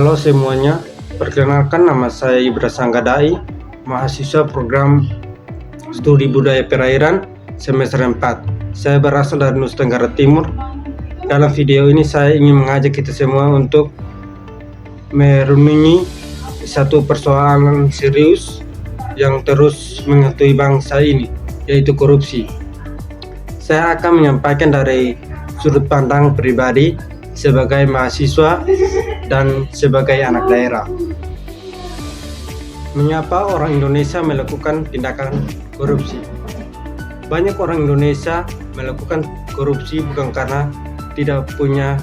Halo semuanya, perkenalkan nama saya Ibra Sanggadai, mahasiswa program Studi Budaya Perairan semester 4. Saya berasal dari Nusa Tenggara Timur. Dalam video ini saya ingin mengajak kita semua untuk merenungi satu persoalan serius yang terus menghantui bangsa ini, yaitu korupsi. Saya akan menyampaikan dari sudut pandang pribadi sebagai mahasiswa dan sebagai anak daerah. Mengapa orang Indonesia melakukan tindakan korupsi? Banyak orang Indonesia melakukan korupsi bukan karena tidak punya,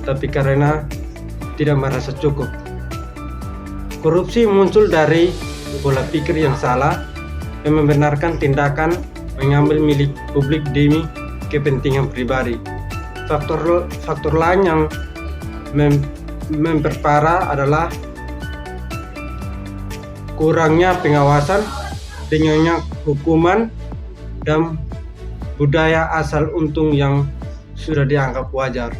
tapi karena tidak merasa cukup. Korupsi muncul dari pola pikir yang salah yang membenarkan tindakan mengambil milik publik demi kepentingan pribadi. Faktor lain yang memperparah adalah kurangnya pengawasan, tingginya hukuman, dan budaya asal untung yang sudah dianggap wajar.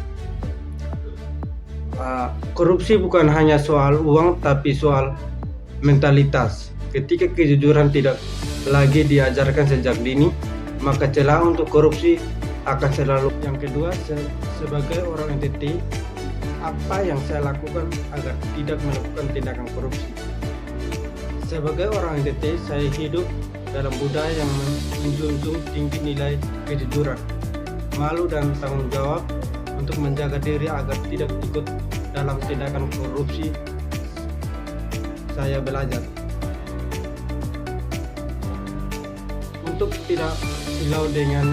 Korupsi bukan hanya soal uang, tapi soal mentalitas. Ketika kejujuran tidak lagi diajarkan sejak dini, maka celah untuk korupsi akan selalu. Yang kedua, sebagai orang NTT, apa yang saya lakukan agar tidak melakukan tindakan korupsi? Sebagai orang NTT, saya hidup dalam budaya yang menjunjung tinggi nilai kejujuran, malu dan tanggung jawab untuk menjaga diri agar tidak ikut dalam tindakan korupsi. Saya belajar untuk tidak silau dengan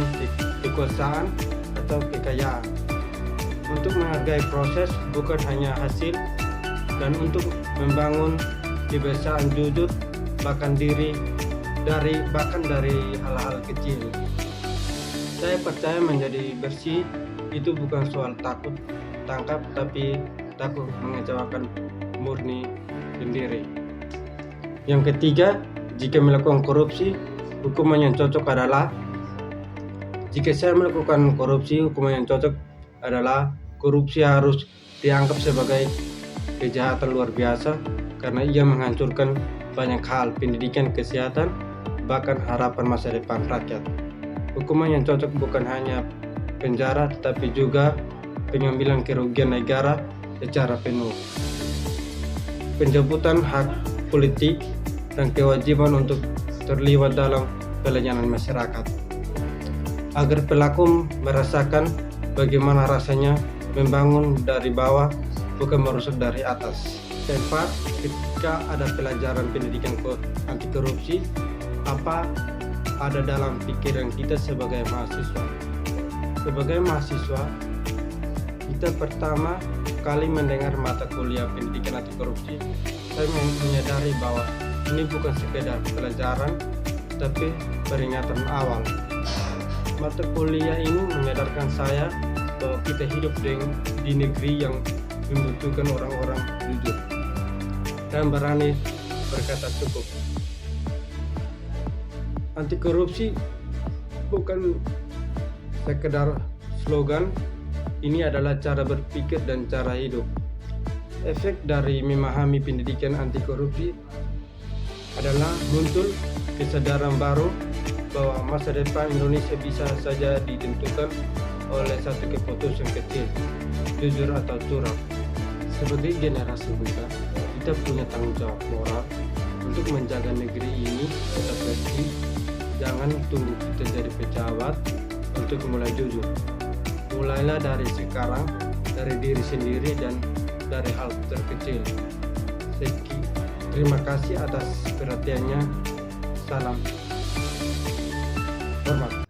kekuasaan atau kekayaan, untuk menghargai proses bukan hanya hasil, dan untuk membangun kebiasaan jujur bahkan dari hal-hal kecil. Saya percaya menjadi bersih itu bukan soal takut tangkap, tapi takut mengecewakan murni sendiri. Yang ketiga, jika melakukan korupsi, hukuman yang cocok adalah jika saya melakukan korupsi, hukuman yang cocok adalah korupsi harus dianggap sebagai kejahatan luar biasa karena ia menghancurkan banyak hal, pendidikan, kesehatan, bahkan harapan masa depan rakyat. Hukuman yang cocok bukan hanya penjara, tetapi juga pengambilan kerugian negara secara penuh, pencabutan hak politik, dan kewajiban untuk terlibat dalam pelayanan masyarakat, agar pelaku merasakan bagaimana rasanya membangun dari bawah, bukan merusak dari atas. Keempat, ketika ada pelajaran pendidikan anti korupsi, apa ada dalam pikiran kita sebagai mahasiswa? Sebagai mahasiswa, kita pertama kali mendengar mata kuliah pendidikan anti korupsi, saya menyadari bahwa ini bukan sekedar pelajaran, tapi peringatan awal. Mata kuliah ini menyadarkan saya bahwa kita hidup di negeri yang membutuhkan orang-orang jujur dan berani berkata cukup. Anti korupsi bukan sekedar slogan, ini adalah cara berpikir dan cara hidup. Efek dari memahami pendidikan anti korupsi adalah muncul kesadaran baru bahwa masa depan Indonesia bisa saja ditentukan oleh satu keputusan kecil, jujur atau curang. Sebagai generasi muda, kita punya tanggung jawab moral untuk menjaga negeri ini tetap bersih. Jangan tunggu kita jadi pejabat untuk mulai jujur. Mulailah dari sekarang, dari diri sendiri dan dari hal terkecil. Terima kasih atas perhatiannya. Salam hormat.